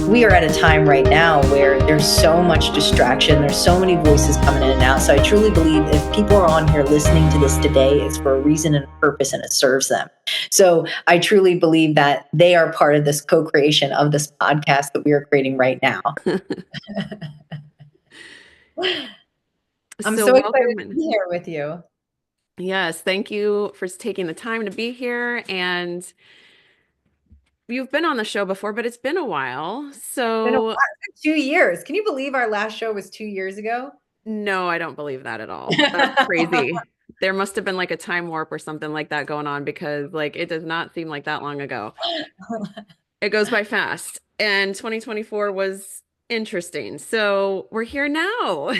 we are at a time right now where there's so much distraction. There's so many voices coming in and out. So I truly believe if people are on here listening to this today, it's for a reason and a purpose and it serves them. So I truly believe that they are part of this co-creation of this podcast that we are creating right now. I'm So so excited welcome. to be here with you. Yes, thank you for taking the time to be here. And you've been on the show before, but it's been a while. It's been a So while. It's been 2 years. Can you believe our last show was 2 years ago? no, I don't believe that at all. That's crazy. There must have been like a time warp or something like that going on because like it does not seem like that long ago. It goes by fast. And 2024 was interesting. So we're here now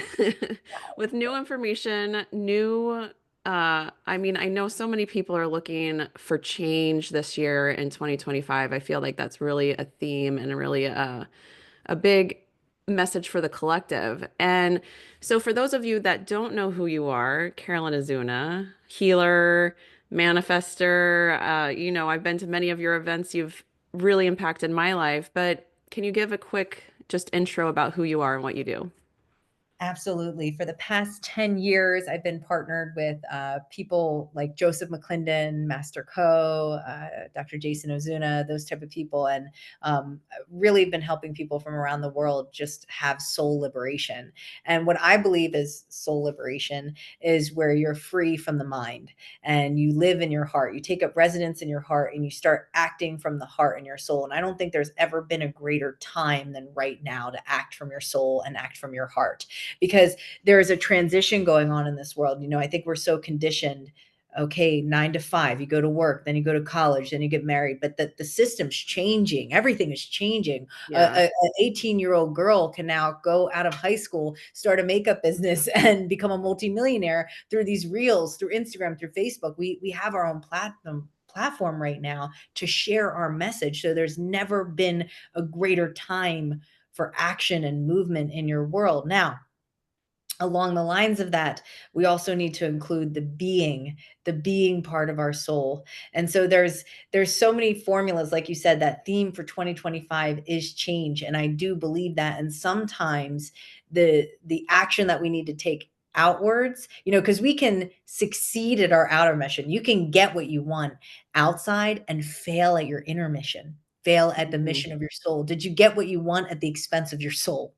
with new information, new I mean, I know so many people are looking for change this year in 2025. I feel like that's really a theme and really a big message for the collective. And so for those of you that don't know who you are, Carolyn Ozuna, healer, manifester, I've been to many of your events. You've really impacted my life, but can you give a quick just intro about who you are and what you do? Absolutely. For the past 10 years, I've been partnered with people like Joseph McClendon, Master Co, Dr. Jason Ozuna, those type of people, and really been helping people from around the world just have soul liberation. And what I believe is soul liberation is where you're free from the mind and you live in your heart. You take up residence in your heart and you start acting from the heart and your soul. And I don't think there's ever been a greater time than right now to act from your soul and act from your heart, because there is a transition going on in this world. I think we're so conditioned. Okay, 9 to 5, you go to work, then you go to college, then you get married. But the system's changing. Everything is changing. Yeah. An 18-year-old girl can now go out of high school, start a makeup business, and become a multimillionaire through these reels, through Instagram, through Facebook. We have our own platform right now to share our message. So there's never been a greater time for action and movement in your world. Now, along the lines of that, we also need to include the being part of our soul. And so there's so many formulas. Like you said, that theme for 2025 is change, and I do believe that. And sometimes the action that we need to take outwards, because we can succeed at our outer mission. You can get what you want outside and fail at your inner mission, fail at the Mhm. mission of your soul. Did you get what you want at the expense of your soul?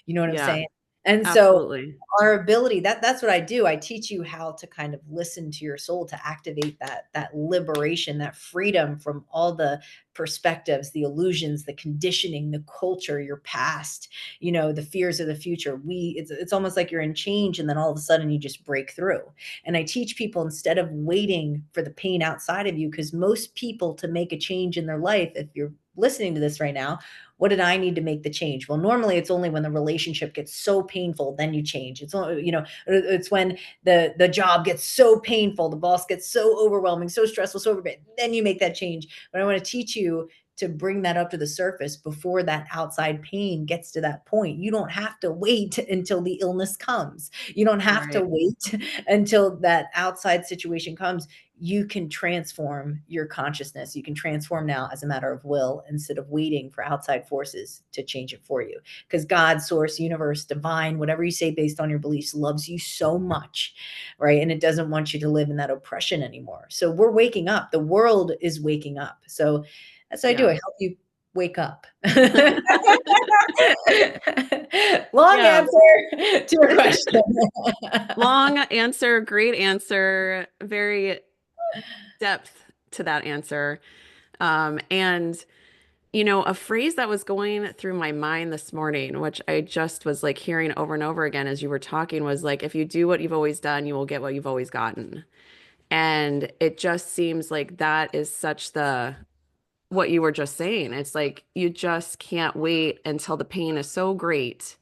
You know what I'm Yeah, saying? And so absolutely. our ability, that's what I do. I teach you how to kind of listen to your soul, to activate that liberation, that freedom from all the perspectives, the illusions, the conditioning, the culture, your past, the fears of the future. It's almost like you're in change and then all of a sudden you just break through. And I teach people, instead of waiting for the pain outside of you, because most people, to make a change in their life, if you're listening to this right now, what did I need to make the change? Well, normally it's only when the relationship gets so painful, then you change. It's only, it's when the job gets so painful, the boss gets so overwhelming, so stressful, so overwhelming, then you make that change. But I want to teach you to bring that up to the surface before that outside pain gets to that point. You don't have to wait until the illness comes. You don't have to Right. wait until that outside situation comes. You can transform your consciousness. You can transform now as a matter of will, instead of waiting for outside forces to change it for you. Because God, source, universe, divine, whatever you say based on your beliefs, loves you so much, right? And it doesn't want you to live in that oppression anymore. So we're waking up. The world is waking up. So that's what I do. I Yeah. help you wake up. Long Yeah. answer to your question. Long answer, great answer, very depth to that answer. And a phrase that was going through my mind this morning, which I just was like hearing over and over again as you were talking, was like, if you do what you've always done, you will get what you've always gotten. And it just seems like that is such what you were just saying. It's like you just can't wait until the pain is so great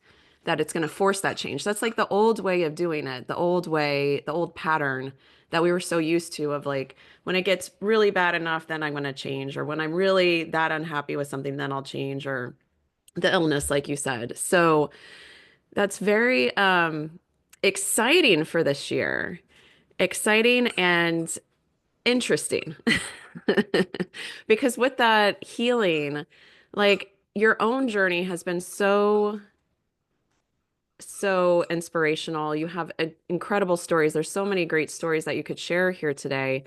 that it's going to force that change. That's like the old way of doing it, the old way, the old pattern that we were so used to, of like, when it gets really bad enough, then I'm going to change. Or when I'm really that unhappy with something, then I'll change. Or the illness, like you said. So that's very exciting for this year. Exciting and interesting. Because with that healing, like your own journey has been so inspirational. You have incredible stories. There's so many great stories that you could share here today.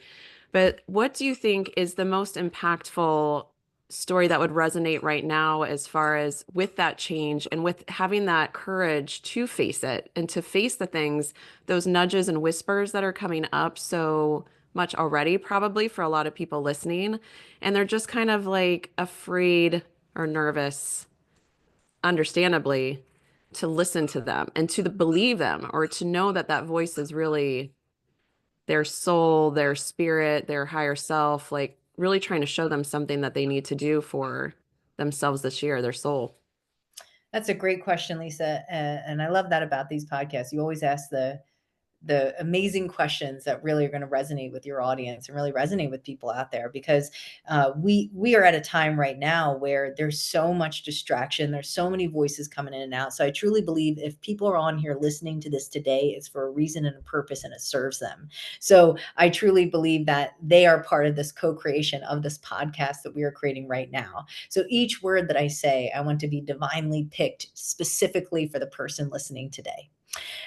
But what do you think is the most impactful story that would resonate right now as far as with that change and with having that courage to face it and to face the things, those nudges and whispers that are coming up so much already, probably for a lot of people listening. And they're just kind of like afraid or nervous, understandably, to listen to them and to believe them or to know that that voice is really their soul, their spirit, their higher self, like really trying to show them something that they need to do for themselves this year, their soul. That's a great question, Lisa. And I love that about these podcasts. You always ask the amazing questions that really are going to resonate with your audience and really resonate with people out there, because we are at a time right now where there's so much distraction, there's so many voices coming in and out. So I truly believe if people are on here listening to this today, it's for a reason and a purpose, and it serves them. So I truly believe that they are part of this co-creation of this podcast that we are creating right now. So each word that I say, I want to be divinely picked specifically for the person listening today.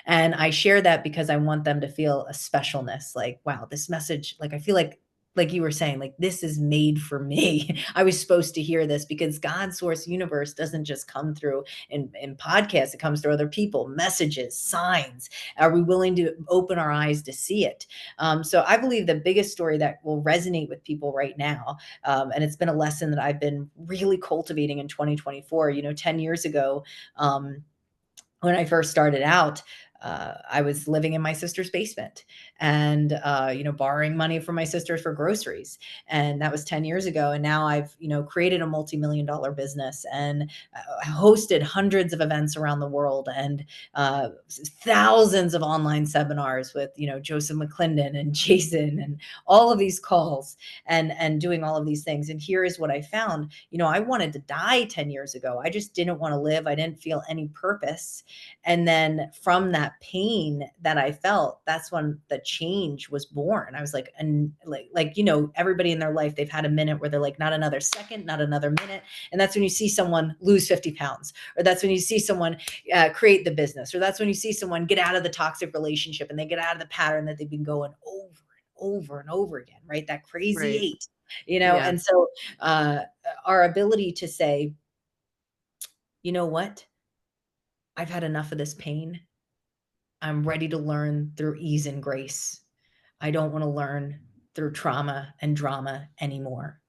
And I share that because I want them to feel a specialness, like, wow, this message, like, I feel like you were saying, like, this is made for me. I was supposed to hear this, because God's source universe doesn't just come through in podcasts, it comes through other people, messages, signs. Are we willing to open our eyes to see it? So I believe the biggest story that will resonate with people right now, and it's been a lesson that I've been really cultivating in 2024. 10 years ago, when I first started out, I was living in my sister's basement and, borrowing money from my sister for groceries. And that was 10 years ago. And now I've, created a multi-million-dollar business and hosted hundreds of events around the world, and thousands of online seminars with, Joseph McClendon and Jason, and all of these calls, and doing all of these things. And here is what I found. I wanted to die 10 years ago. I just didn't want to live. I didn't feel any purpose. And then from that pain that I felt, that's when the change was born. I was like, and everybody in their life, they've had a minute where they're like, not another second, not another minute. And that's when you see someone lose 50 pounds, or that's when you see someone create the business, or that's when you see someone get out of the toxic relationship and they get out of the pattern that they've been going over and over again, right? That crazy Right. eight, Yeah. and so uh, our ability to say, you know what? I've had enough of this pain. I'm ready to learn through ease and grace. I don't want to learn through trauma and drama anymore.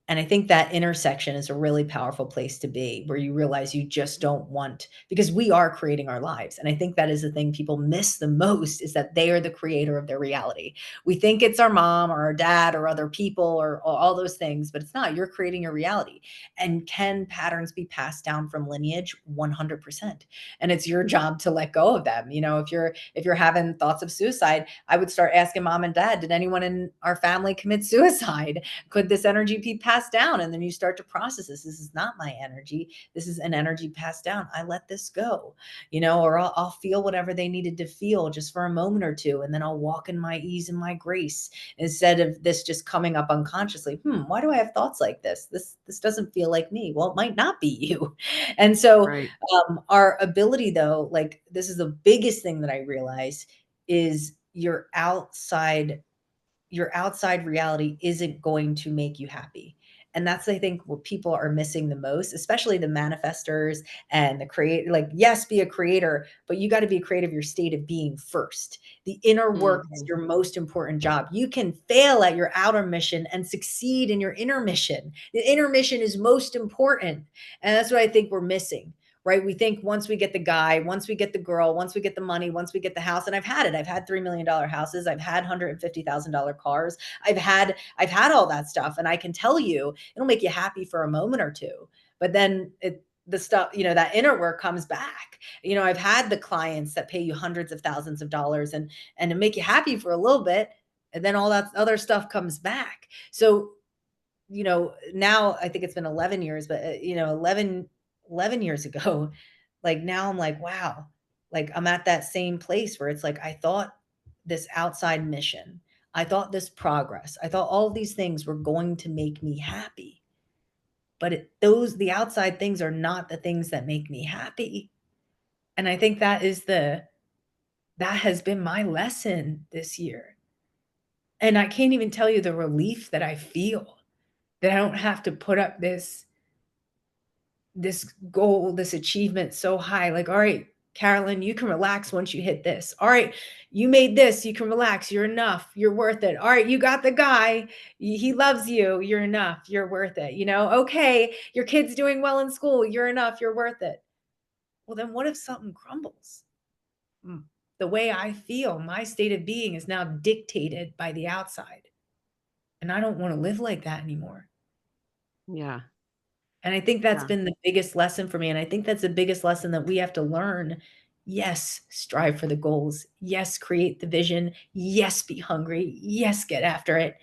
And I think that intersection is a really powerful place to be, where you realize you just don't want, because we are creating our lives. And I think that is the thing people miss the most, is that they are the creator of their reality. We think it's our mom or our dad or other people, or all those things, but it's not. You're creating your reality. And can patterns be passed down from lineage? 100%. And it's your job to let go of them. If you're having thoughts of suicide, I would start asking mom and dad, did anyone in our family commit suicide? Could this energy be passed down? And then you start to process this. This is not my energy. This is an energy passed down. I let this go, or I'll feel whatever they needed to feel just for a moment or two. And then I'll walk in my ease and my grace, instead of this just coming up unconsciously. Why do I have thoughts like this? This doesn't feel like me. Well, it might not be you. And so Right. our ability, though, like, this is the biggest thing that I realize, is your outside reality isn't going to make you happy. And that's, I think, what people are missing the most, especially the manifestors and the create. Like, yes, be a creator, but you got to be a creator of your state of being first. The inner work is Mhm. your most important job. You can fail at your outer mission and succeed in your inner mission. The inner mission is most important. And that's what I think we're missing, right? We think once we get the guy, once we get the girl, once we get the money, once we get the house, and I've had it. I've had $3 million houses. I've had $150,000 cars. I've had all that stuff. And I can tell you, it'll make you happy for a moment or two. But then the stuff, that inner work comes back. I've had the clients that pay you hundreds of thousands of dollars, and to make you happy for a little bit. And then all that other stuff comes back. So, now I think it's been 11 years, but 11 years ago, like, now I'm like, wow, like, I'm at that same place where it's like, I thought this outside mission, I thought this progress, I thought all of these things were going to make me happy. but the outside things are not the things that make me happy. And I think that has been my lesson this year. And I can't even tell you the relief that I feel that I don't have to put up this goal, this achievement so high. Like, all right, Carolyn, you can relax once you hit this. All right, you made this, you can relax. You're enough. You're worth it. All right, you got the guy. He loves you. You're enough. You're worth it. Okay, your kid's doing well in school. You're enough. You're worth it. Well, then what if something crumbles? The way I feel, my state of being is now dictated by the outside. And I don't want to live like that anymore. Yeah. And I think that's Yeah. been the biggest lesson for me. And I think that's the biggest lesson that we have to learn. Yes, strive for the goals. Yes, create the vision. Yes, be hungry. Yes, get after it.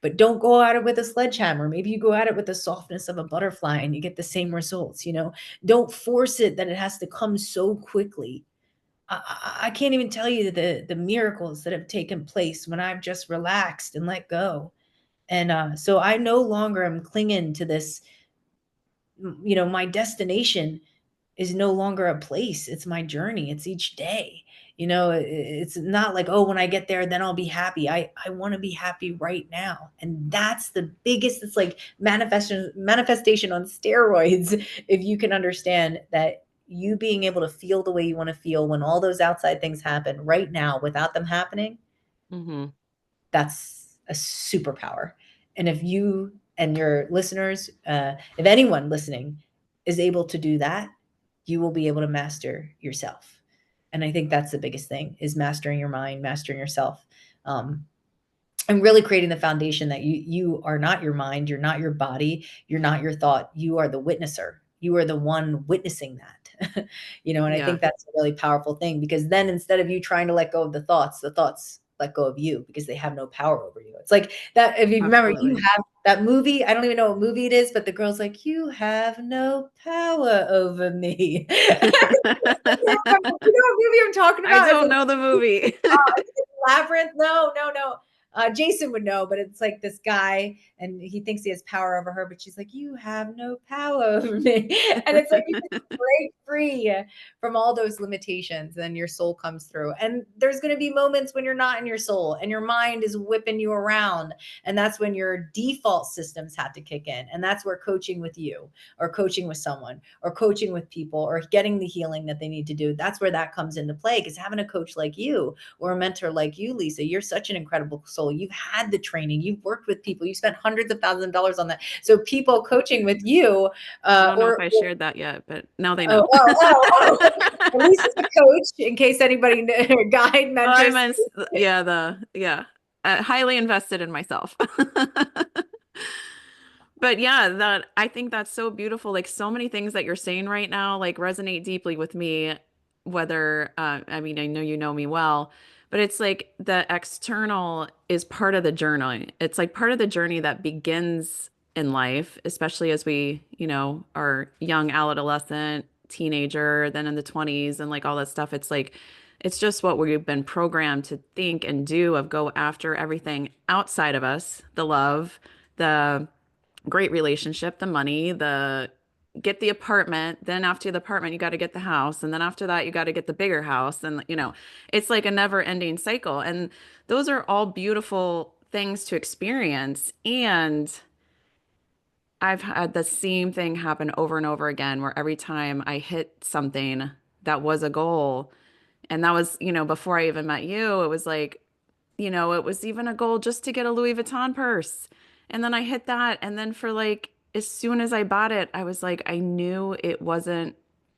But don't go at it with a sledgehammer. Maybe you go at it with the softness of a butterfly and you get the same results. Don't force it that it has to come so quickly. I can't even tell you the miracles that have taken place when I've just relaxed and let go. And so I no longer am clinging to this. My destination is no longer a place. It's my journey. It's each day. It's not like, oh, when I get there, then I'll be happy. I want to be happy right now. And that's the biggest, it's like manifestation on steroids. If you can understand that you being able to feel the way you want to feel when all those outside things happen right now without them happening, Mm-hmm. that's a superpower. And if you and your listeners, if anyone listening is able to do that, you will be able to master yourself. And I think that's the biggest thing, is mastering your mind, mastering yourself. And really creating the foundation that you are not your mind, you're not your body, you're not your thought, you are the witnesser. You are the one witnessing that. And I Yeah. think that's a really powerful thing, because then instead of you trying to let go of the thoughts let go of you, because they have no power over you. It's like that. If you remember, you Absolutely. have that movie. I don't even know what movie it is, but the girl's like, you have no power over me. You know what movie I'm talking I about? It's don't know the movie. Labyrinth. No, no, no. Jason would know, but it's like this guy, and he thinks he has power over her, but she's like, "You have no power over me," and it's like you just break free from all those limitations, and your soul comes through. And there's going to be moments when you're not in your soul, and your mind is whipping you around, and that's when your default systems had to kick in, and that's where coaching with you, or coaching with someone, or coaching with people, or getting the healing that they need to do. That's where that comes into play, because having a coach like you or a mentor like you, Lisa, you're such an incredible soul. You've had the training, you've worked with people, you spent hundreds of thousands of dollars on that. So people coaching with you, I don't know if or I shared that yet, but now they oh, know. oh, oh, oh. Lisa's a coach, in case anybody, guide, Oh, I mentors. meant, yeah, yeah, highly invested in myself. But yeah, that I think that's so beautiful. Like so many things that you're saying right now, like resonate deeply with me, whether, I mean, I know you know me well, but it's like the external is part of the journey. It's like part of the journey that begins in life, especially as we, are young adolescent, teenager, then in the 20s and like all that stuff. It's like, it's just what we've been programmed to think and do, of go after everything outside of us, the love, the great relationship, the money, the get the apartment, then after the apartment you got to get the house, and then after that you got to get the bigger house, and it's like a never-ending cycle. And those are all beautiful things to experience. And I've had the same thing happen over and over again, where every time I hit something that was a goal, and that was, before I even met you, it was like, it was even a goal just to get a Louis Vuitton purse. And then I hit that. And then for like, as soon as I bought it, I was like, I knew it wasn't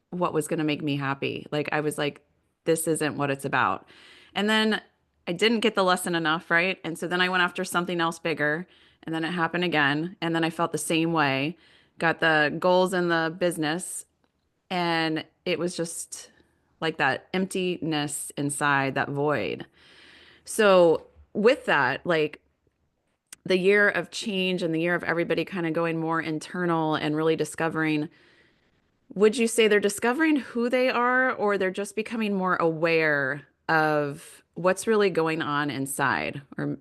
what was going to make me happy. Like, I was like, this isn't what it's about. And then I didn't get the lesson enough, right? And so then I went after something else bigger. And then it happened again. And then I felt the same way, got the goals in the business. And it was just like that emptiness inside, that void. So, with that, like the year of change and the year of everybody kind of going more internal and really discovering, would you say they're discovering who they are, or they're just becoming more aware of what's really going on inside, or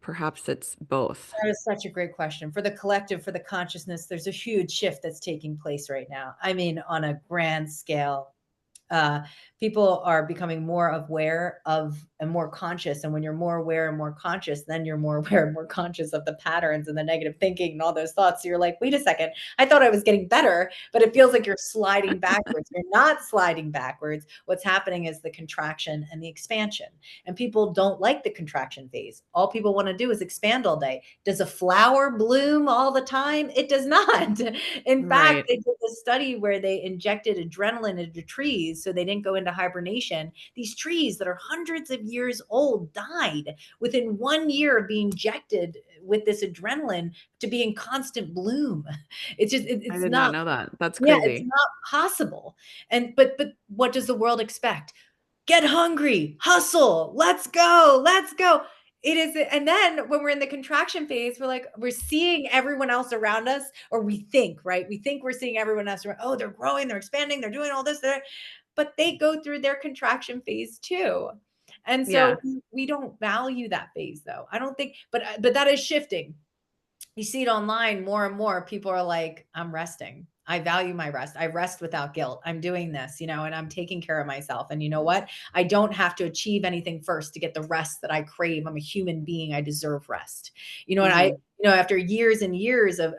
perhaps it's both? That is such a great question. For the collective, for the consciousness, there's a huge shift that's taking place right now. I mean, on a grand scale, uh, people are becoming more aware of and more conscious. And when you're more aware and more conscious, then you're more aware and more conscious of the patterns and the negative thinking and all those thoughts. So you're like, wait a second, I thought I was getting better, but it feels like you're sliding backwards. You're not sliding backwards. What's happening is the contraction and the expansion. And people don't like the contraction phase. All people want to do is expand all day. Does a flower bloom all the time? It does not. In fact, Right. they did a study where they injected adrenaline into trees so they didn't go into hibernation. These trees that are hundreds of years old died within 1 year of being injected with this adrenaline to be in constant bloom. It's just I it's did not not, know that. That's yeah, it's crazy. not possible. And but what does the world expect? Get hungry, hustle, let's go, let's go. It is, and then when we're in the contraction phase, we're like, we're seeing everyone else around us, or we think, right? We think we're seeing everyone else around. Oh, they're growing, they're expanding, they're doing all this, but they go through their contraction phase too. And Yeah. so we don't value that phase though. I don't think, but that is shifting. You see it online more and more. People are like, I'm resting. I value my rest. I rest without guilt. I'm doing this, and I'm taking care of myself. And you know what? I don't have to achieve anything first to get the rest that I crave. I'm a human being. I deserve rest. And Hmm. after years and years of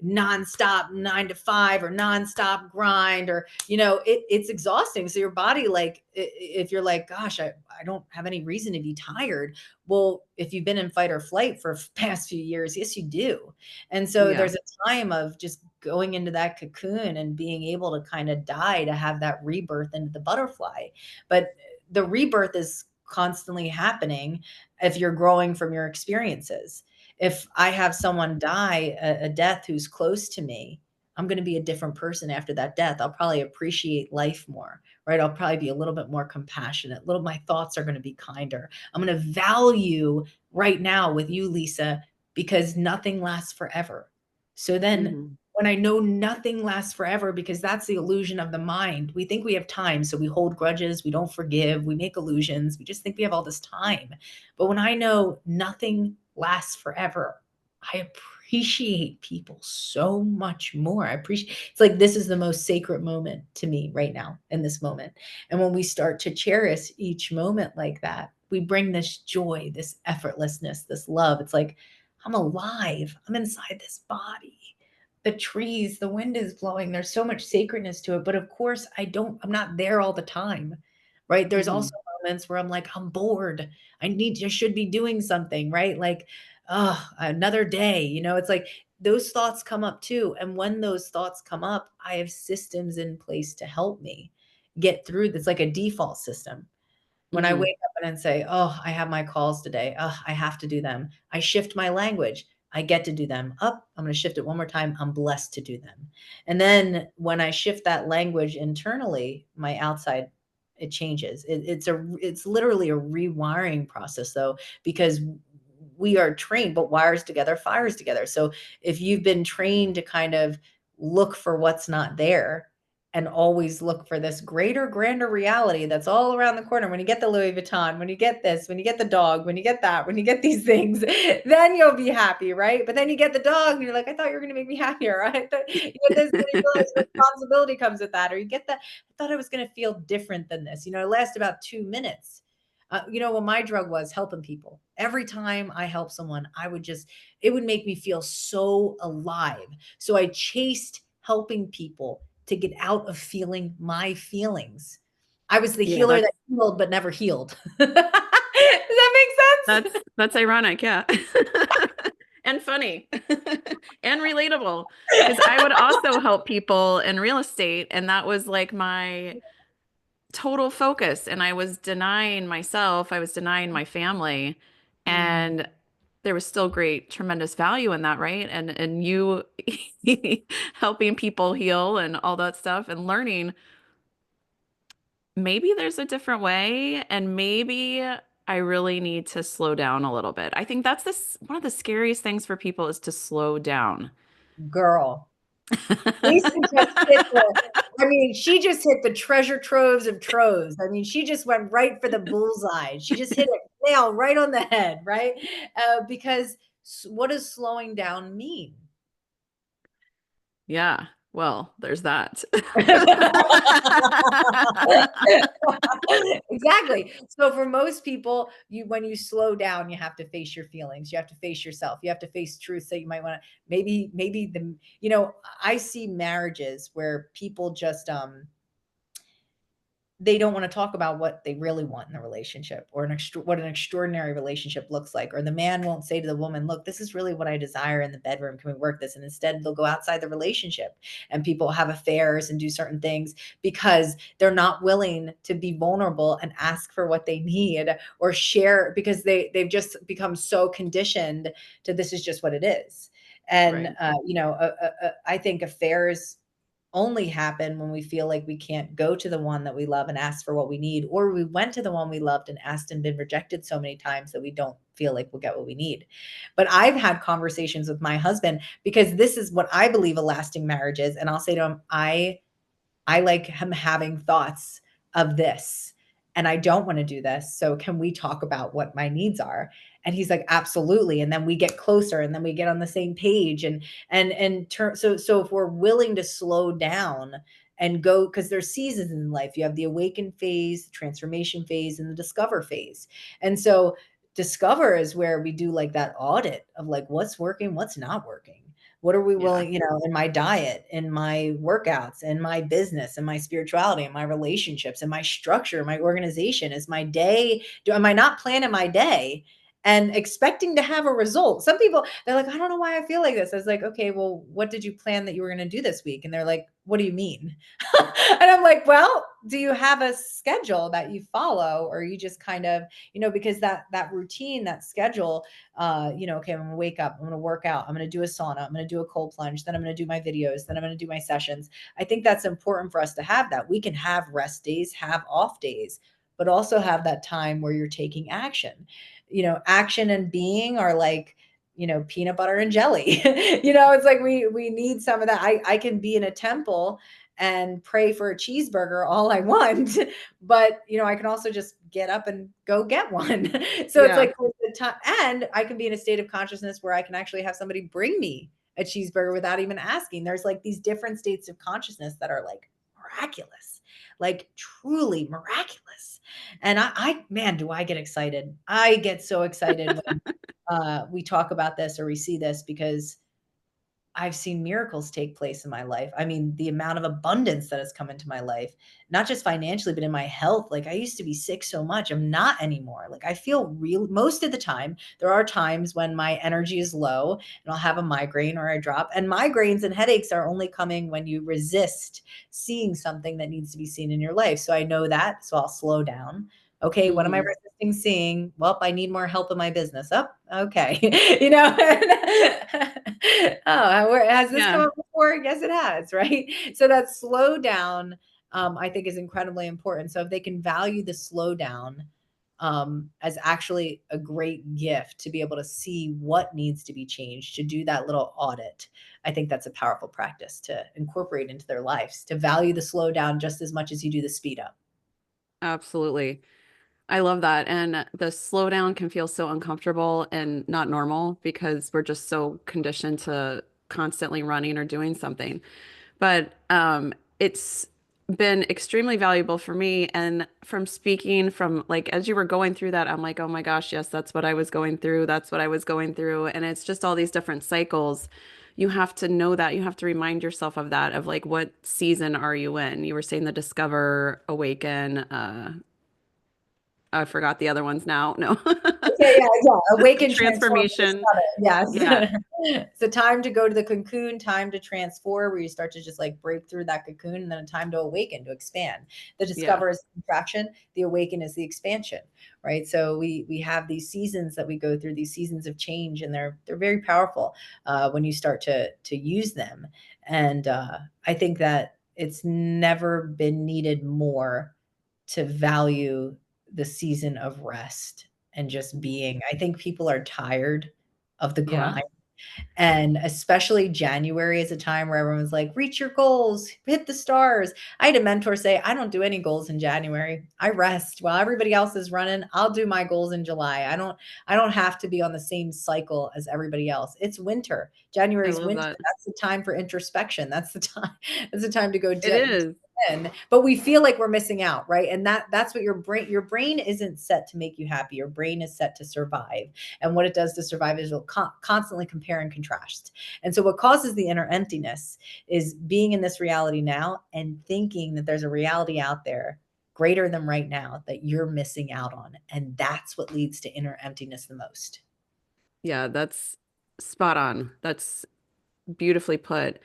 nonstop 9 to 5 or nonstop grind, or, it's exhausting. So your body, like, if you're like, gosh, I don't have any reason to be tired. Well, if you've been in fight or flight for past few years, yes, you do. And so Yeah. there's a time of just going into that cocoon and being able to kind of die to have that rebirth into the butterfly. But the rebirth is constantly happening if you're growing from your experiences. If I have someone die a death who's close to me, I'm going to be a different person after that death. I'll probably appreciate life more, right? I'll probably be a little bit more compassionate. My thoughts are going to be kinder. I'm going to value right now with you, Lisa, because nothing lasts forever. So then Hmm. when I know nothing lasts forever, because that's the illusion of the mind, we think we have time. So we hold grudges, we don't forgive, we make illusions, we just think we have all this time. But when I know nothing lasts forever, I appreciate people so much more. It's like this is the most sacred moment to me right now in this moment. And when we start to cherish each moment like that, we bring this joy, this effortlessness, this love. It's like, I'm alive. I'm inside this body. The trees, the wind is blowing. There's so much sacredness to it. But of course, I'm not there all the time, right? There's Hmm. also moments where I'm like, I'm bored. I should be doing something, right? Like, oh, another day, it's like those thoughts come up too. And when those thoughts come up, I have systems in place to help me get through this, like a default system. When I Hmm. wake up and say, "Oh, I have my calls today. Oh, I have to do them." I shift my language. I get to do them. Up, I'm going to shift it one more time. I'm blessed to do them. And then when I shift that language internally, my outside, it changes. It's literally a rewiring process though, because we are trained, but wires together, fires together. So if you've been trained to kind of look for what's not there, and always look for this greater, grander reality that's all around the corner. When you get the Louis Vuitton, when you get this, when you get the dog, when you get that, when you get these things, then you'll be happy, right? But then you get the dog and you're like, I thought you were going to make me happier, right? You get this, and you realize responsibility comes with that, or you get that, I thought I was going to feel different than this. It lasts about 2 minutes. What my drug was, helping people. Every time I help someone, it would make me feel so alive. So I chased helping people to get out of feeling my feelings. I was the Yeah, healer that healed but never healed. Does that make sense? that's ironic, yeah. And funny. And relatable. Because I would also help people in real estate, and that was like my total focus. And I was denying myself, I was denying my family, Mm, and there was still great, tremendous value in that, right? And you helping people heal and all that stuff and learning maybe there's a different way, and maybe I really need to slow down a little bit. I think that's one of the scariest things for people is to slow down. girl. Lisa just hit she just hit the treasure troves of troves. She just went right for the bullseye. She just hit it nail right on the head, right? Because what does slowing down mean? Yeah. Well, there's that. Exactly. So for most people, when you slow down, you have to face your feelings. You have to face yourself. You have to face truths that you might want to, maybe I see marriages where people just they don't want to talk about what they really want in a relationship, or what an extraordinary relationship looks like. Or the man won't say to the woman, look, this is really what I desire in the bedroom. Can we work this? And instead they'll go outside the relationship, and people have affairs and do certain things because they're not willing to be vulnerable and ask for what they need, or share, because they've just become so conditioned to, this is just what it is. And Right. I think affairs only happen when we feel like we can't go to the one that we love and ask for what we need, or we went to the one we loved and asked and been rejected so many times that we don't feel like we'll get what we need. But I've had conversations with my husband, because this is what I believe a lasting marriage is. And I'll say to him, I like him having thoughts of this, and I don't want to do this. So can we talk about what my needs are? And he's like, absolutely. And then we get closer, and then we get on the same page. So if we're willing to slow down and go, because there's seasons in life, you have the awaken phase, the transformation phase, and the discover phase. And so discover is where we do like that audit of like, what's working, what's not working. What are we Yeah. willing, in my diet, in my workouts, in my business, in my spirituality, in my relationships, in my structure, my organization? Is my day, am I not planning my day and expecting to have a result? Some people, they're like, I don't know why I feel like this. I was like, okay, well, what did you plan that you were going to do this week? And they're like, what do you mean? And I'm like, well, do you have a schedule that you follow, or you just kind of, because that routine, that schedule, okay, I'm gonna wake up, I'm gonna work out, I'm gonna do a sauna, I'm gonna do a cold plunge, then I'm gonna do my videos, then I'm gonna do my sessions. I think that's important for us to have that. We can have rest days, have off days, but also have that time where you're taking action. Action and being are like, peanut butter and jelly. It's like we need some of that. I can be in a temple and pray for a cheeseburger all I want, but I can also just get up and go get one. So it's Yeah. like the time, and I can be in a state of consciousness where I can actually have somebody bring me a cheeseburger without even asking. There's like these different states of consciousness that are like miraculous, like truly miraculous. And man, do I get excited. I get so excited when we talk about this or we see this, because I've seen miracles take place in my life. I mean, the amount of abundance that has come into my life, not just financially, but in my health. Like, I used to be sick so much. I'm not anymore. Like, I feel real most of the time. There are times when my energy is low and I'll have a migraine or I drop. And migraines and headaches are only coming when you resist seeing something that needs to be seen in your life. So I know that. So I'll slow down. Okay, what am I Hmm. resisting seeing? Well, I need more help in my business. Oh, okay. Has this come Yeah. up before? Yes, it has, right? So that slow down, I think, is incredibly important. So if they can value the slow down as actually a great gift to be able to see what needs to be changed, to do that little audit, I think that's a powerful practice to incorporate into their lives, to value the slow down just as much as you do the speed up. Absolutely. I love that. And the slowdown can feel so uncomfortable and not normal because we're just so conditioned to constantly running or doing something. But it's been extremely valuable for me. And from speaking from like, as you were going through that, I'm like, oh my gosh, yes, that's what I was going through. That's what I was going through. And it's just all these different cycles. You have to know that. You have to remind yourself of that, of like, what season are you in? You were saying the discover, awaken, I forgot the other ones now. No. Okay, yeah, yeah. Awaken, transform, Transformation. discover. Yeah. Yes. It's a time to go to the cocoon, time to transform, where you start to just like break through that cocoon, and then a time to awaken, to expand. The Yeah. discover is the contraction, the awaken is the expansion, right? So we have these seasons that we go through, these seasons of change, and they're very powerful when you start to use them. And I think that it's never been needed more to value the season of rest and just being. I think people are tired of the Yeah. grind. And especially January is a time where everyone's like, reach your goals, hit the stars. I had a mentor say, I don't do any goals in January. I rest while everybody else is running. I'll do my goals in July. I don't have to be on the same cycle as everybody else. It's winter. I January's love winter. that. That's the time for introspection. That's the time. That's the time to go It is. in. But we feel like we're missing out, right? And that's what your brain isn't set to make you happy. Your brain is set to survive. And what it does to survive is it'll constantly compare and contrast. And so what causes the inner emptiness is being in this reality now and thinking that there's a reality out there greater than right now that you're missing out on. And that's what leads to inner emptiness the most. Yeah, that's spot on. That's beautifully put.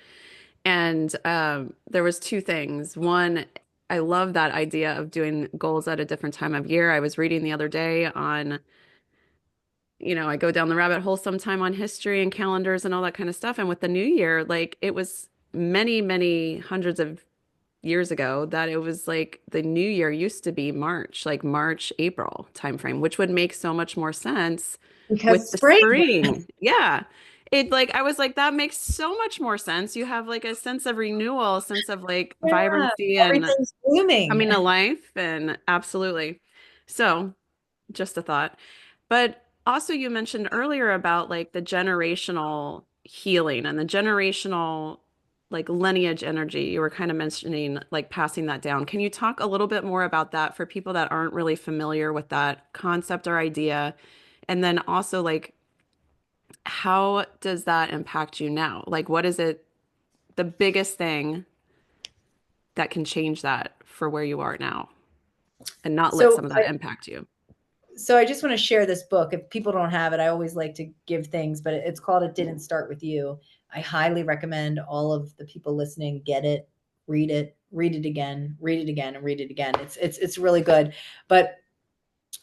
And there was two things. One, I love that idea of doing goals at a different time of year. I was reading the other day on, I go down the rabbit hole sometime on history and calendars and all that kind of stuff. And with the new year, like it was many, many hundreds of years ago that it was like the new year used to be March, like March, April timeframe, which would make so much more sense with Because the spring, spring. Yeah. It like I was like, that makes so much more sense. You have like a sense of renewal, a sense of like yeah, vibrancy and everything's blooming. coming to life and absolutely. So just a thought. But also you mentioned earlier about like the generational healing and the generational like lineage energy. You were kind of mentioning like passing that down. Can you talk a little bit more about that for people that aren't really familiar with that concept or idea? And then also like how does that impact you now? Like what is it the biggest thing that can change that for where you are now and not let So some of that impact you? so I just want to share this book. If people don't have it, I always like to give things, but it's called It Didn't Start With You. I highly recommend all of the people listening get it, read it again, read it again, and read it again. It's really good. But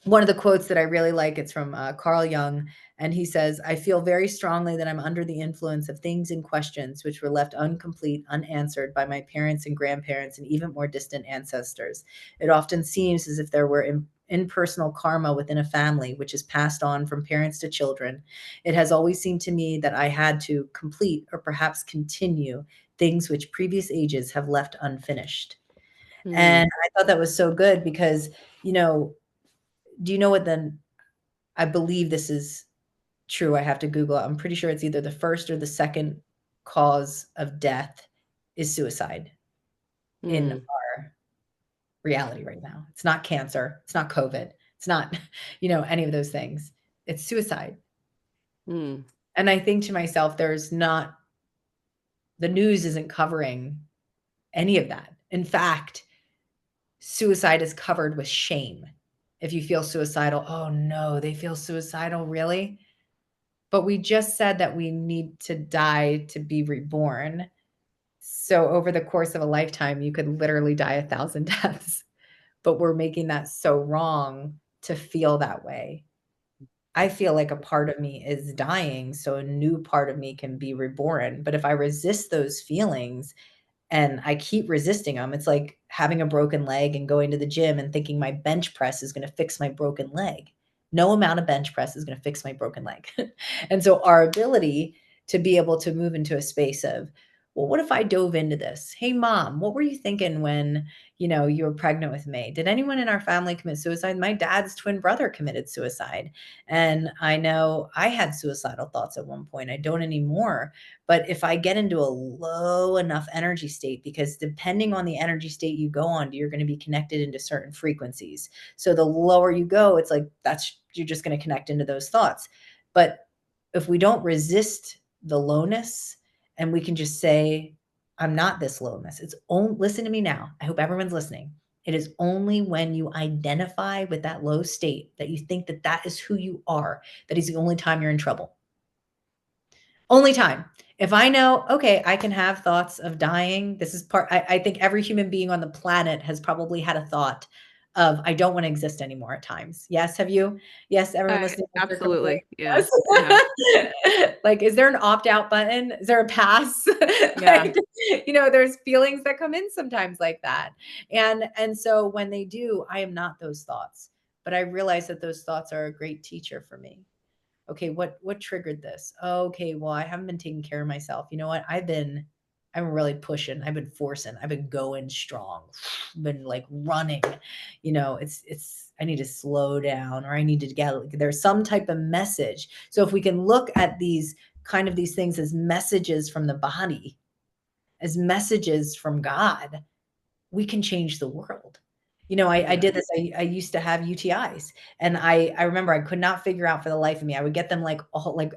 one of the quotes that I really like, it's from Carl Jung, and he says, I feel very strongly that I'm under the influence of things and questions which were left incomplete, unanswered by my parents and grandparents and even more distant ancestors. It often seems as if there were impersonal karma within a family, which is passed on from parents to children. It has always seemed to me that I had to complete or perhaps continue things which previous ages have left unfinished. Hmm. And I thought that was so good because, you know, do you know what then? I believe this is true. I have to Google it. I'm pretty sure it's either the first or the second cause of death is suicide in Hmm. our reality right now. It's not cancer. It's not COVID. It's not, any of those things. It's suicide. Hmm. And I think to myself, the news isn't covering any of that. In fact, suicide is covered with shame. If you feel suicidal, oh no, they feel suicidal, really? But we just said that we need to die to be reborn. So over the course of a lifetime, you could literally die 1,000 deaths, but we're making that so wrong to feel that way. I feel like a part of me is dying, so a new part of me can be reborn. But if I resist those feelings, and I keep resisting them. It's like having a broken leg and going to the gym and thinking my bench press is going to fix my broken leg. No amount of bench press is going to fix my broken leg. And so our ability to be able to move into a space of, well, what if I dove into this? Hey, mom, what were you thinking when, you were pregnant with me? Did anyone in our family commit suicide? My dad's twin brother committed suicide. And I know I had suicidal thoughts at one point. I don't anymore. But if I get into a low enough energy state, because depending on the energy state you go on, you're going to be connected into certain frequencies. So the lower you go, it's like you're just going to connect into those thoughts. But if we don't resist the lowness and we can just say, I'm not this lowness. It's only, listen to me now. I hope everyone's listening. It is only when you identify with that low state that you think that that is who you are, that is the only time you're in trouble. Only time. If I know, okay, I can have thoughts of dying. This is I think every human being on the planet has probably had a thought of, I don't want to exist anymore at times. Yes, have you? Yes, everyone I listening, answer complete. absolutely. Yeah. I have. Yes. Like, is there an opt out button? Is there a pass? Yeah. Like, there's feelings that come in sometimes like that. And so when they do, I am not those thoughts, but I realize that those thoughts are a great teacher for me. Okay, what triggered this? Okay, well, I haven't been taking care of myself. You know what? I'm really pushing. I've been forcing. I've been going strong. Been like running. It's I need to slow down, or I need to get there's some type of message. So if we can look at these things as messages from the body, as messages from God, we can change the world. I Yeah. did this. I used to have UTIs, and I remember I could not figure out for the life of me. I would get them like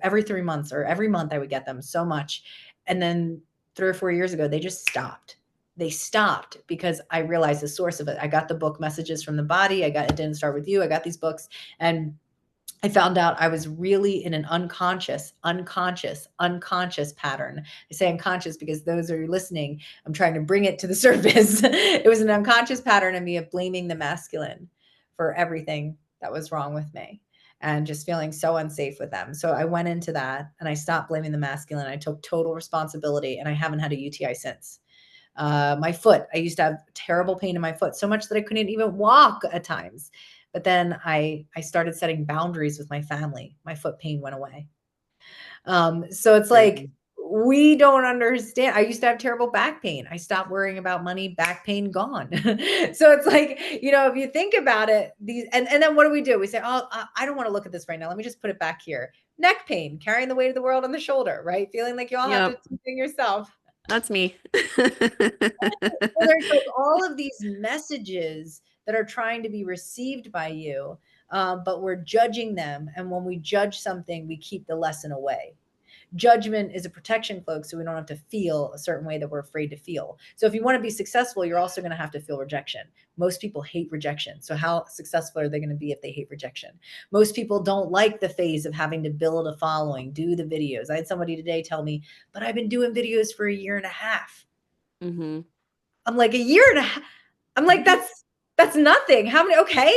every 3 months, or every month I would get them so much. And then 3 or 4 years ago, they just stopped. They stopped because I realized the source of it. I got the book Messages from the Body. It didn't start with you. I got these books, and I found out I was really in an unconscious pattern. I say unconscious because those are listening. I'm trying to bring it to the surface. It was an unconscious pattern of me of blaming the masculine for everything that was wrong with me, and just feeling so unsafe with them. So I went into that, and I stopped blaming the masculine. I took total responsibility, and I haven't had a UTI since. My foot, I used to have terrible pain in my foot, so much that I couldn't even walk at times. But then I started setting boundaries with my family. My foot pain went away. So it's like, Crazy. we don't understand. I used to have terrible back pain. I stopped worrying about money, back pain gone. So it's like, if you think about it, and then what do? We say, oh, I don't want to look at this right now. Let me just put it back here. Neck pain, carrying the weight of the world on the shoulder, right? Feeling like you all have to Yep. do things yourself. That's me. Well, there's like all of these messages that are trying to be received by you, but we're judging them. And when we judge something, we keep the lesson away. Judgment is a protection cloak, so we don't have to feel a certain way that we're afraid to feel. So if you want to be successful, you're also going to have to feel rejection. Most people hate rejection. So how successful are they going to be if they hate rejection? Most people don't like the phase of having to build a following, do the videos. I had somebody today tell me, but I've been doing videos for a year and a half. Hmm. I'm like, a year and a half. I'm like, that's nothing. How many? Okay.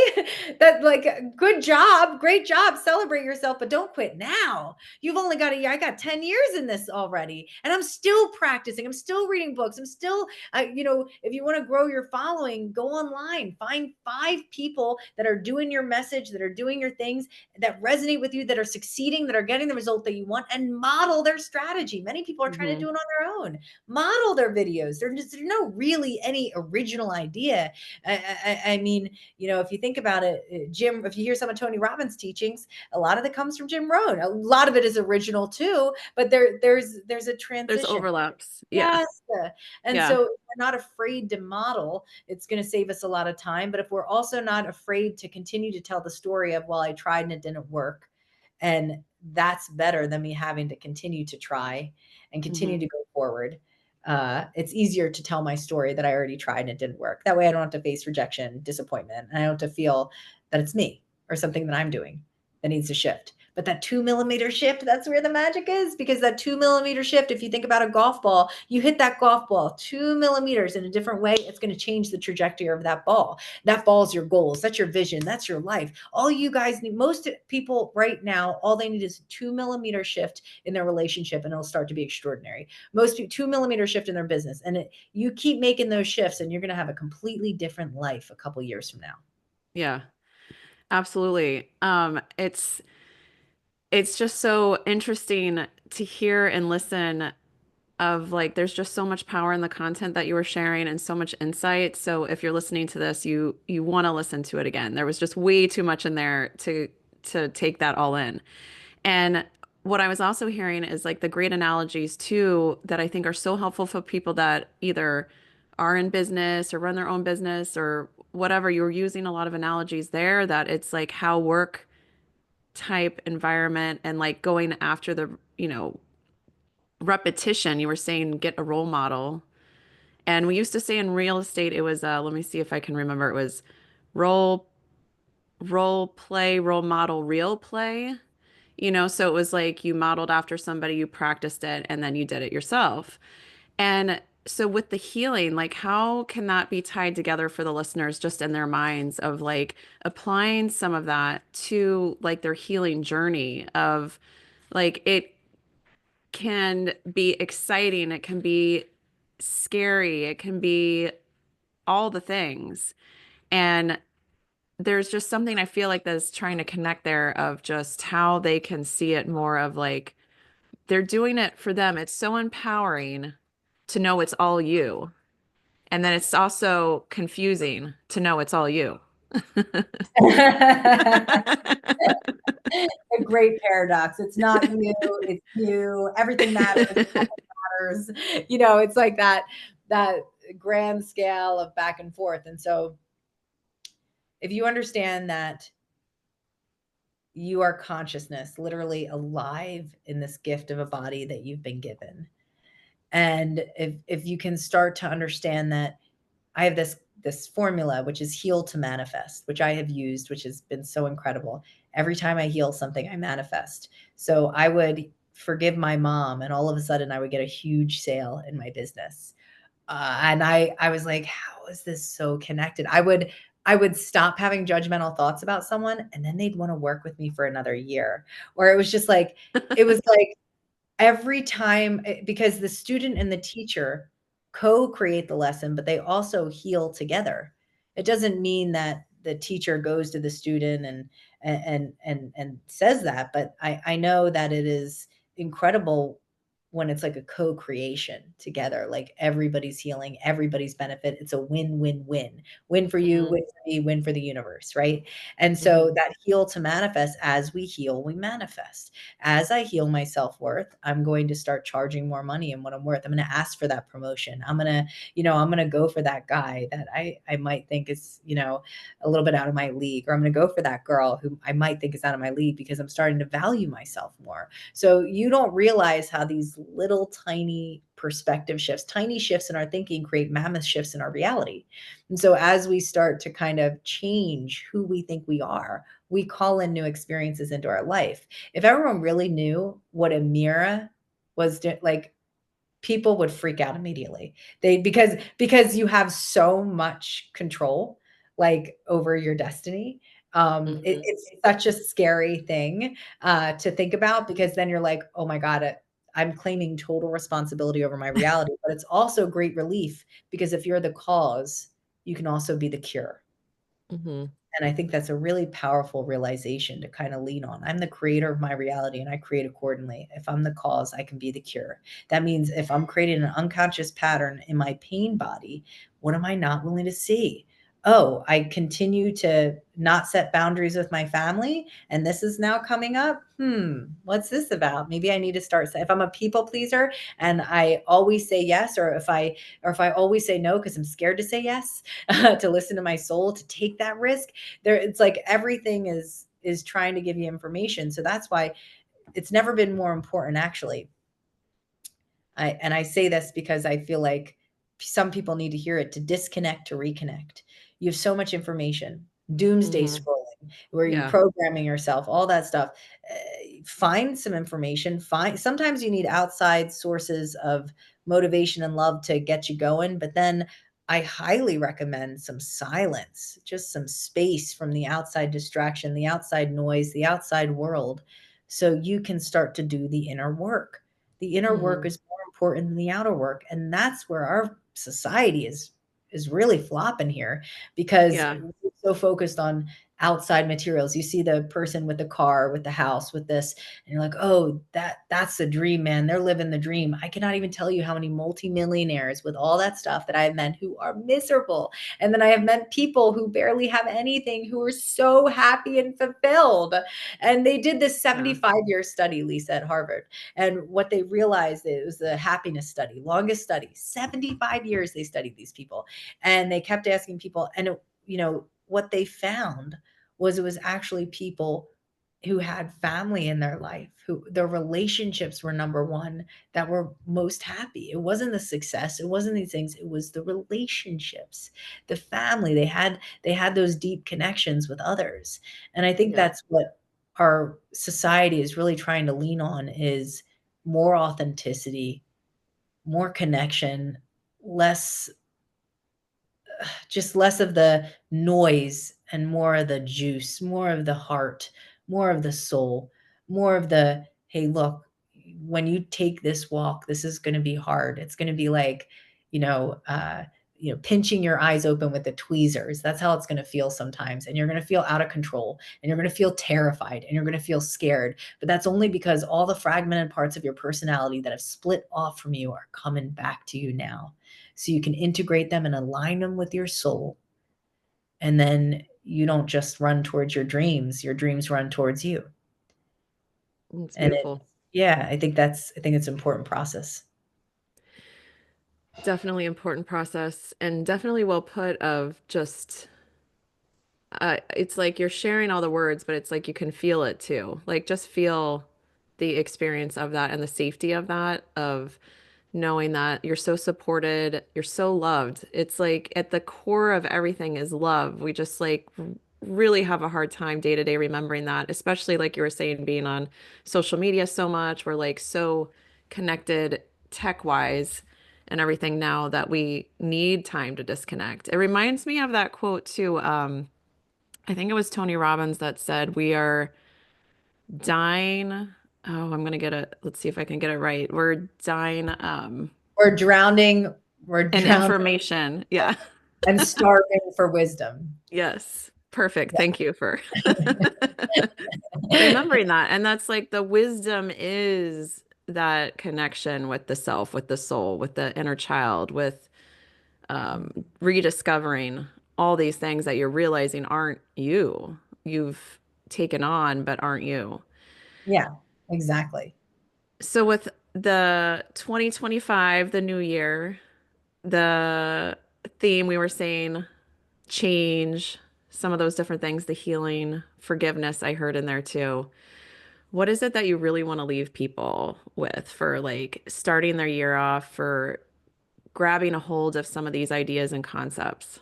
That, like, good job. Great job. Celebrate yourself, but don't quit now. You've only got a year. I got 10 years in this already. And I'm still practicing. I'm still reading books. I'm still, if you want to grow your following, go online, find 5 people that are doing your message, that are doing your things that resonate with you, that are succeeding, that are getting the result that you want, and model their strategy. Many people are trying to Hmm. do it on their own. Model their videos. There's no really any original idea. I mean, if you think about it, Jim, if you hear some of Tony Robbins' teachings, a lot of it comes from Jim Rohn. A lot of it is original too, but there's a There's transition. overlaps. Yeah. Yes. And Yeah. so if we're not afraid to model, it's going to save us a lot of time. But if we're also not afraid to continue to tell the story of, well, I tried and it didn't work, and that's better than me having to continue to try and continue Hmm. to go forward. It's easier to tell my story that I already tried and it didn't work. That way I don't have to face rejection, disappointment, and I don't have to feel that it's me or something that I'm doing that needs to shift. But that 2 millimeter shift, that's where the magic is, because that 2 millimeter shift, if you think about a golf ball, you hit that golf ball 2 millimeters in a different way, it's going to change the trajectory of that ball. That ball's your goals. That's your vision. That's your life. All you guys need, most people right now, all they need is a 2 millimeter shift in their relationship, and it'll start to be extraordinary. Most people, 2 millimeter shift in their business. And you keep making those shifts, and you're going to have a completely different life a couple years from now. Yeah. Absolutely. It's just so interesting to hear and listen of, like, there's just so much power in the content that you were sharing and so much insight. So if you're listening to this, you want to listen to it again. There was just way too much in there to take that all in. And what I was also hearing is like the great analogies too that I think are so helpful for people that either are in business or run their own business or whatever. You're using a lot of analogies there that it's like how work type environment and like going after the, repetition. You were saying get a role model. And we used to say in real estate, it was, let me see if I can remember. It was role, role play, role model, real play. So it was like you modeled after somebody, you practiced it, and then you did it yourself. And so with the healing, like how can that be tied together for the listeners just in their minds of like applying some of that to like their healing journey of like it can be exciting, it can be scary, it can be all the things. And there's just something I feel like that's trying to connect there of just how they can see it more of like they're doing it for them. It's so empowering to know it's all you. And then it's also confusing to know it's all you. A great paradox. It's not you, it's you. Everything matters. It's like that grand scale of back and forth. And so if you understand that you are consciousness, literally alive in this gift of a body that you've been given. And if you can start to understand that I have this formula, which is heal to manifest, which I have used, which has been so incredible. Every time I heal something, I manifest. So I would forgive my mom, and all of a sudden I would get a huge sale in my business. And I was like, how is this so connected? I would stop having judgmental thoughts about someone, and then they'd want to work with me for another year. Or it was just like, it was like every time, because the student and the teacher co-create the lesson, but they also heal together. It doesn't mean that the teacher goes to the student and says that, but I know that it is incredible when it's like a co-creation together, like everybody's healing, everybody's benefit. It's a win-win-win. Win for you, Mhm, win for me, win for the universe, right? And so mhm, that heal to manifest, as we heal, we manifest. As I heal my self-worth, I'm going to start charging more money in what I'm worth. I'm going to ask for that promotion. I'm going to go for that guy that I might think is, a little bit out of my league, or I'm going to go for that girl who I might think is out of my league because I'm starting to value myself more. So you don't realize how these little tiny perspective shifts, tiny shifts in our thinking create mammoth shifts in our reality. And so as we start to kind of change who we think we are, we call in new experiences into our life. If everyone really knew what a mirror was, like, people would freak out immediately. They because you have so much control, like, over your destiny. mhm, It's such a scary thing to think about, because then you're like, oh my God, I'm claiming total responsibility over my reality. But it's also great relief, because if you're the cause, you can also be the cure. mhm. And I think that's a really powerful realization to kind of lean on. I'm the creator of my reality, and I create accordingly. If I'm the cause, I can be the cure. That means if I'm creating an unconscious pattern in my pain body, what am I not willing to see? Oh, I continue to not set boundaries with my family, and this is now coming up. What's this about? Maybe I need to start. If I'm a people pleaser and I always say yes, or if I always say no because I'm scared to say yes, to listen to my soul, to take that risk, it's like everything is trying to give you information. So that's why it's never been more important, actually. I say this because I feel like some people need to hear it, to disconnect, to reconnect. You have so much information, doomsday Mhm. scrolling, where you Yeah. programming yourself, all that stuff. Find some information. Find Sometimes you need outside sources of motivation and love to get you going, but then I highly recommend some silence, just some space from the outside distraction, the outside noise, the outside world, so you can start to do the inner work. The inner work Mhm. is more important than the outer work, and that's where our society is really flopping here, because Yeah. we're so focused on outside materials. You see the person with the car, with the house, with this, and you're like, "Oh, that's the dream, man. They're living the dream." I cannot even tell you how many multimillionaires with all that stuff that I have met who are miserable. And then I have met people who barely have anything who are so happy and fulfilled. And they did this Yeah. 75-year study, Lisa, at Harvard. And what they realized, it was the happiness study, longest study, 75 years they studied these people. And they kept asking people, and what they found was it was actually people who had family in their life, who their relationships were number one, that were most happy. It wasn't the success, it wasn't these things, it was the relationships, the family. They had those deep connections with others. And I think Yeah. that's what our society is really trying to lean on, is more authenticity, more connection, less, just less of the noise and more of the juice, more of the heart, more of the soul, more of the, hey, look, when you take this walk, this is going to be hard. It's going to be like, you know, uh, pinching your eyes open with the tweezers. That's how it's going to feel sometimes. And you're going to feel out of control, and you're going to feel terrified, and you're going to feel scared. But that's only because all the fragmented parts of your personality that have split off from you are coming back to you now. So you can integrate them and align them with your soul. And then you don't just run towards your dreams run towards you. It's And beautiful. yeah, I think it's an important process. Definitely important process, and definitely well put of just it's like you're sharing all the words, but it's like you can feel it too. Like just feel the experience of that and the safety of that, of knowing that you're so supported, you're so loved. It's like at the core of everything is love. We just like really have a hard time day to day remembering that, especially like you were saying, being on social media so much. We're like so connected tech wise and everything now that we need time to disconnect. It reminds me of that quote too. I think it was Tony Robbins that said, we are dying. Oh, I'm gonna get it. Let's see if I can get it right. We're dying We're drowning, we're in drowning information. Yeah. and starving for wisdom. Yes. Perfect. Yeah. Thank you for remembering that. And that's like the wisdom is that connection with the self, with the soul, with the inner child, with rediscovering all these things that you're realizing aren't you. You've taken on, but aren't you. Yeah, exactly. So with the 2025, the new year, the theme we were saying, change, some of those different things, the healing, forgiveness, I heard in there too. What is it that you really want to leave people with for like starting their year off, for grabbing a hold of some of these ideas and concepts?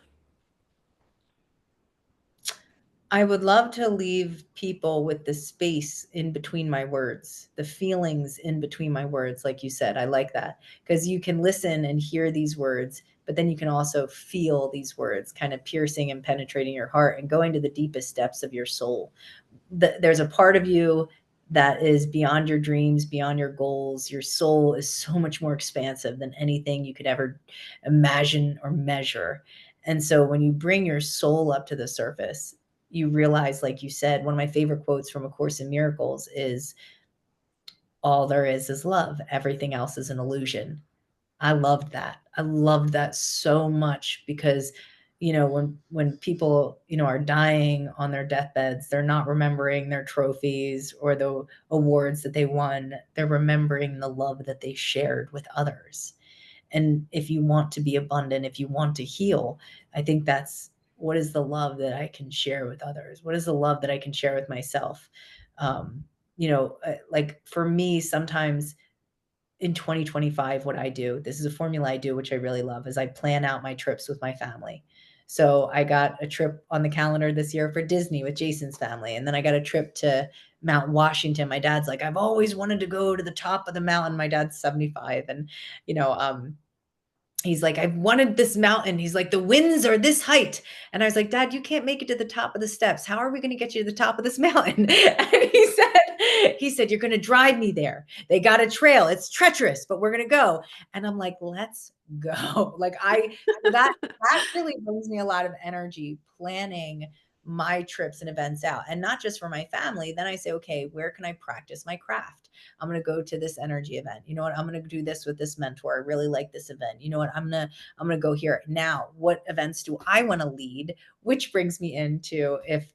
I would love to leave people with the space in between my words, the feelings in between my words, like you said. I like that because you can listen and hear these words, but then you can also feel these words kind of piercing and penetrating your heart and going to the deepest depths of your soul. There's a part of you that is beyond your dreams, beyond your goals. Your soul is so much more expansive than anything you could ever imagine or measure. And so when you bring your soul up to the surface, you realize, like you said, one of my favorite quotes from A Course in Miracles is, all there is love. Everything else is an illusion. I loved that. I loved that so much because, when people, are dying on their deathbeds, they're not remembering their trophies or the awards that they won. They're remembering the love that they shared with others. And if you want to be abundant, if you want to heal, I think that's, what is the love that I can share with others? What is the love that I can share with myself? Like for me, sometimes in 2025, what I do, this is a formula I do, which I really love, is I plan out my trips with my family. So I got a trip on the calendar this year for Disney with Jason's family. And then I got a trip to Mount Washington. My dad's like, I've always wanted to go to the top of the mountain. My dad's 75. And, you know, he's like, I've wanted this mountain. He's like, the winds are this height. And I was like, Dad, you can't make it to the top of the steps. How are we going to get you to the top of this mountain? And he said, you're going to drive me there. They got a trail. It's treacherous, but we're going to go. And I'm like, let's go. That really brings me a lot of energy, planning my trips and events out, and not just for my family. Then I say, okay, where can I practice my craft? I'm going to go to this energy event. You know what? I'm going to do this with this mentor. I really like this event. You know what? I'm going to go here. Now, what events do I want to lead? Which brings me into, if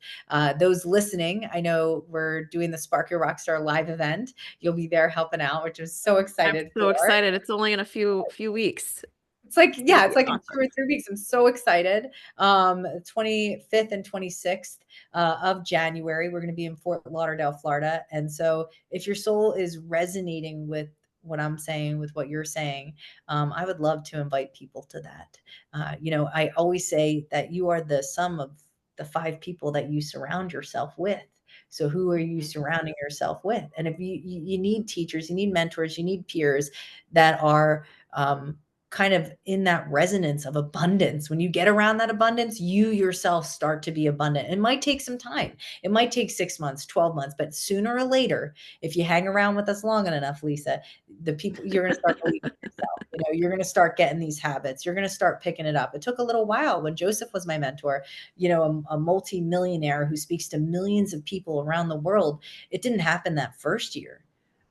those listening, I know we're doing the Spark Your Rockstar live event. You'll be there helping out, which I'm so I'm excited so for. excited. It's only in a few weeks. It's like, It's gonna yeah, it's be like in awesome. 2 or 3 weeks. I'm so excited. 25th and 26th of January, we're going to be in Fort Lauderdale, Florida. And so if your soul is resonating with what I'm saying, with what you're saying, I would love to invite people to that. I always say that you are the sum of the 5 people that you surround yourself with. So who are you Mhm. surrounding yourself with? And if you need teachers, you need mentors, you need peers that are, kind of in that resonance of abundance. When you get around that abundance, you yourself start to be abundant. It might take some time. It might take 6 months, 12 months, but sooner or later, if you hang around with us long enough, Lisa, the people, you're going to start believing in yourself. you're going to start getting these habits. You're going to start picking it up. It took a little while. When Joseph was my mentor, a multi-millionaire who speaks to millions of people around the world, it didn't happen that first year.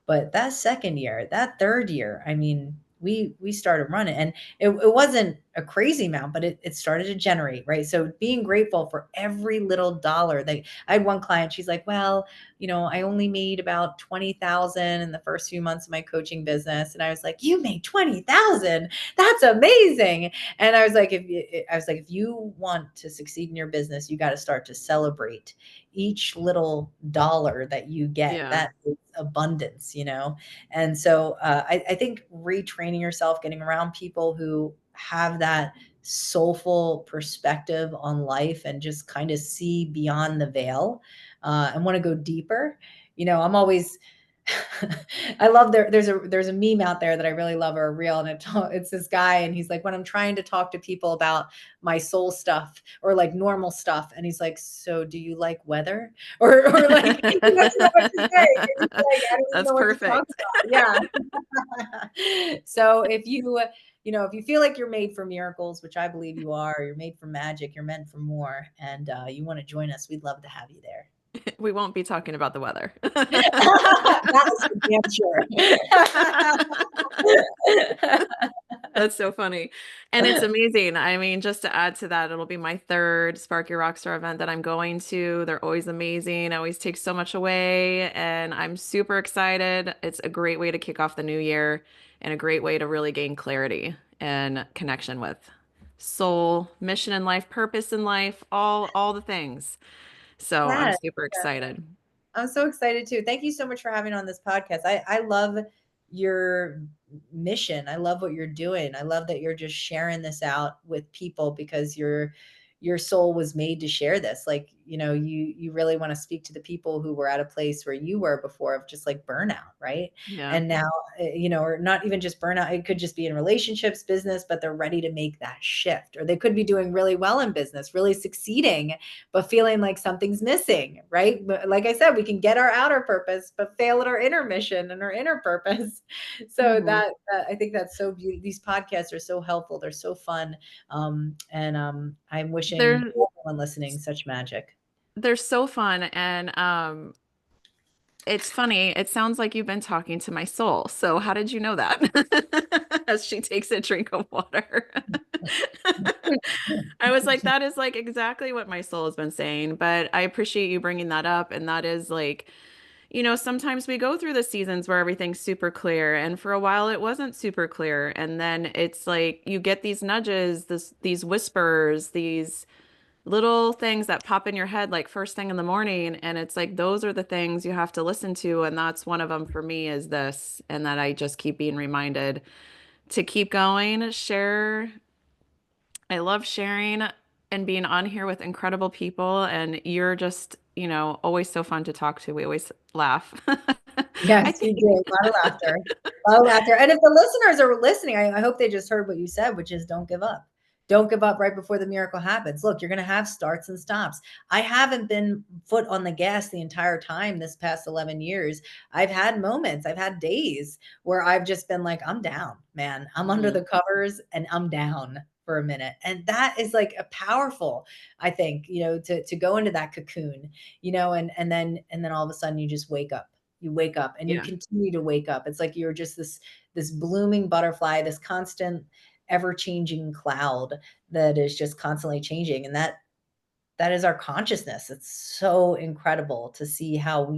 But that second year, that third year, I mean, we started running, and it wasn't a crazy amount, but it started to generate, right? So being grateful for every little dollar. That I had one client, she's like, well, I only made about 20,000 in the first few months of my coaching business. And I was like, you made 20,000. That's amazing. And I was like, if you want to succeed in your business, you got to start to celebrate each little dollar that you get. Yeah. That is abundance. And so I think retraining yourself, getting around people who have that soulful perspective on life and just kind of see beyond the veil, and want to go deeper. I'm always I love there's a meme out there that I really love, or a reel, and it's this guy, and he's like, when I'm trying to talk to people about my soul stuff or like normal stuff, and he's like, so do you like weather? Or like he doesn't know what to say. And he's like, I don't even That's know what to talk perfect. about. Yeah. So if you feel like you're made for miracles, which I believe you are, you're made for magic, you're meant for more, and you want to join us, we'd love to have you there. We won't be talking about the weather. That is for damn sure. That's so funny. And it's amazing. I mean, just to add to that, it'll be my third Spark Your Rockstar event that I'm going to. They're always amazing, always take so much away, and I'm super excited. It's a great way to kick off the new year and a great way to really gain clarity and connection with soul, mission in life, purpose in life, all the things. So I'm Yeah. super excited. I'm so excited too. Thank you so much for having on this podcast. I love your mission. I love what you're doing. I love that you're just sharing this out with people because your soul was made to share this. Like, you really want to speak to the people who were at a place where you were before, of just like burnout, right? Yeah. And now, or not even just burnout, it could just be in relationships, business, but they're ready to make that shift. Or they could be doing really well in business, really succeeding, but feeling like something's missing, right? But like I said, we can get our outer purpose, but fail at our inner mission and our inner purpose. So Mhm. that I think that's so beautiful. These podcasts are so helpful. They're so fun. And I'm wishing They're everyone listening such magic. they're so fun, and it's funny. It sounds like you've been talking to my soul. So how did you know that? As she takes a drink of water. I was like, that is like exactly what my soul has been saying. But I appreciate you bringing that up. And that is like, sometimes we go through the seasons where everything's super clear. And for a while, it wasn't super clear. And then it's like you get these nudges, these whispers, these little things that pop in your head like first thing in the morning, and it's like those are the things you have to listen to, and that's one of them for me, is this, and that I just keep being reminded to keep going, share. I love sharing and being on here with incredible people, and you're just, always so fun to talk to. We always laugh. I Yes, you think do. A lot of laughter. A lot of laughter. And if the listeners are listening, I hope they just heard what you said, which is don't give up. Don't give up right before the miracle happens. Look, you're going to have starts and stops. I haven't been foot on the gas the entire time this past 11 years. I've had moments, I've had days where I've just been like, I'm down, man. I'm under Mhm. the covers and I'm down for a minute. And that is like a powerful, I think, to go into that cocoon, and then all of a sudden you wake up and you Yeah. continue to wake up. It's like you're just this blooming butterfly, this constant ever-changing cloud that is just constantly changing. And that is our consciousness. It's so incredible to see how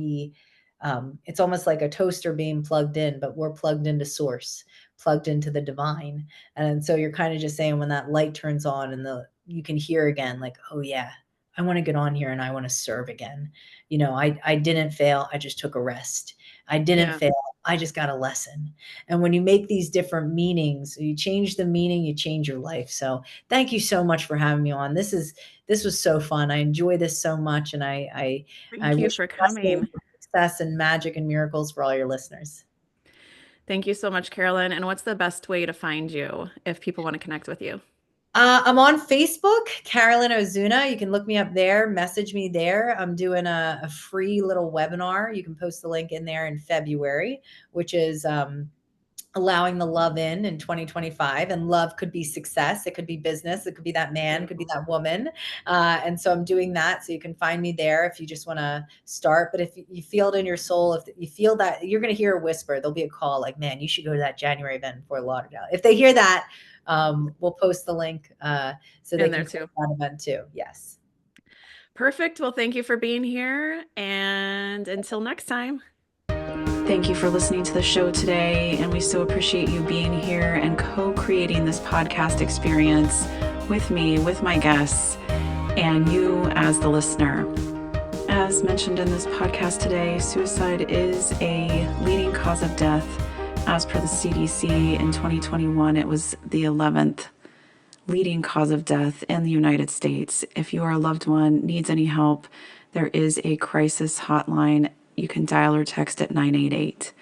it's almost like a toaster being plugged in, but we're plugged into source, plugged into the divine. And so you're kind of just saying, when that light turns on and you can hear again, like, oh yeah, I want to get on here and I want to serve again. I didn't fail. I just took a rest. I didn't Yeah. fail. I just got a lesson. And when you make these different meanings, you change the meaning, you change your life. So thank you so much for having me on. This was so fun. I enjoy this so much, and I Thank you wish for blessings, coming. success, and magic and miracles for all your listeners. Thank you so much, Carolyn. And what's the best way to find you if people want to connect with you? I'm on Facebook, Carolyn Ozuna. You can look me up there, message me there. I'm doing a free little webinar. You can post the link in there in February, which is allowing the love in 2025. And love could be success, it could be business, it could be that man, it could be that woman. And so I'm doing that. So you can find me there if you just want to start. But if you feel it in your soul, if you feel that, you're going to hear a whisper, there'll be a call like, man, you should go to that January event in Fort Lauderdale. If they hear that, we'll post the link so they In there can too. find that event too. Yes. Perfect. Well, thank you for being here. And until next time. Thank you for listening to the show today. And we so appreciate you being here and co-creating this podcast experience with me, with my guests, and you as the listener. As mentioned in this podcast today, suicide is a leading cause of death. As per the CDC in 2021, it was the 11th leading cause of death in the United States. If your loved one needs any help, there is a crisis hotline. You can dial or text at 988.